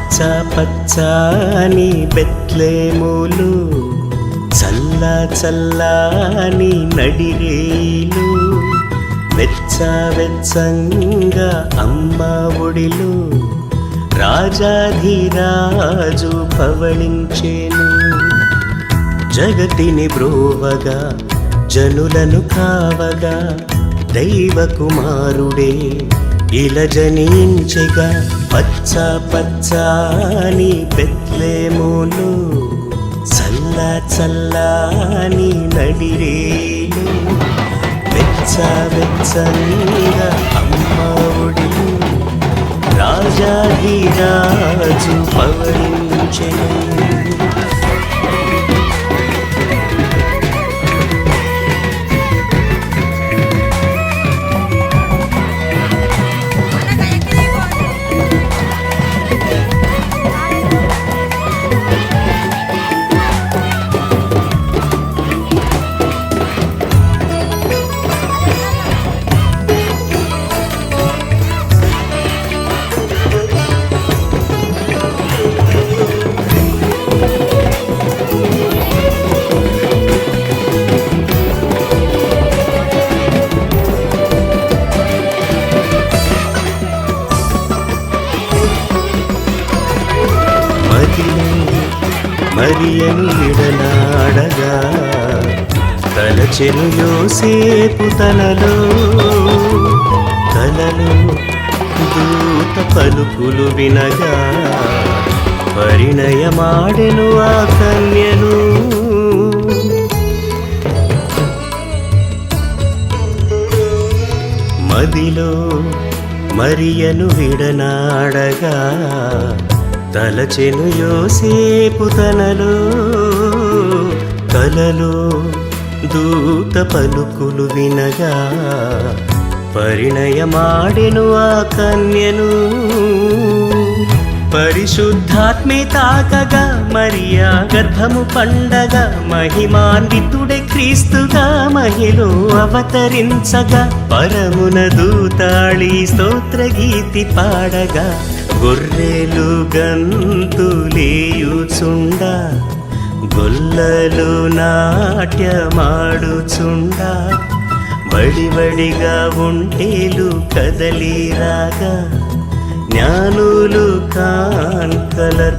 పచ్చ పచ్చని బెత్లెహేములో చల్ల చల్లని నడిరేలు వెచ్చ వెచ్చంగా అమ్మ ఒడిలో రాజాధిరాజు పవళించెను. జగతిని బ్రోవగా జనులను కావగా దైవ కుమారుడే ఇలా జనించెగా. పచ్చ పచ్చని బెత్లెహేములో చల్ల చల్లని నడిరేలు వెచ్చ వెచ్చంగా అమ్మ ఒడిలో రాజాధిరాజు పవళించెను. మరియను విడనాడగా తలచెను యోసేపు తనలో దూత పలుకులు వినగా పరిణయమాడెను ఆ కన్యను. మదిలో మరియను విడనాడగా తలచెను యోసేపు తనలో దూత పలుకులు వినగా పరిణయమాడెను ఆ కన్యను. పరిశుద్ధాత్మే తాకగా మరియా గర్భము పండగా మహిమాన్వితుడే క్రీస్తుగా మహిలో అవతరించగా పరమున దూతాళి స్తోత్రగీతి పాడగా గొర్రెలు గంతులేయుచుండా గొల్లలు నాట్యమాడుచుండా బడిబడిగా ఒంటేలు కదలిరాగా జ్ఞానులు కాంకలర్పించిరి.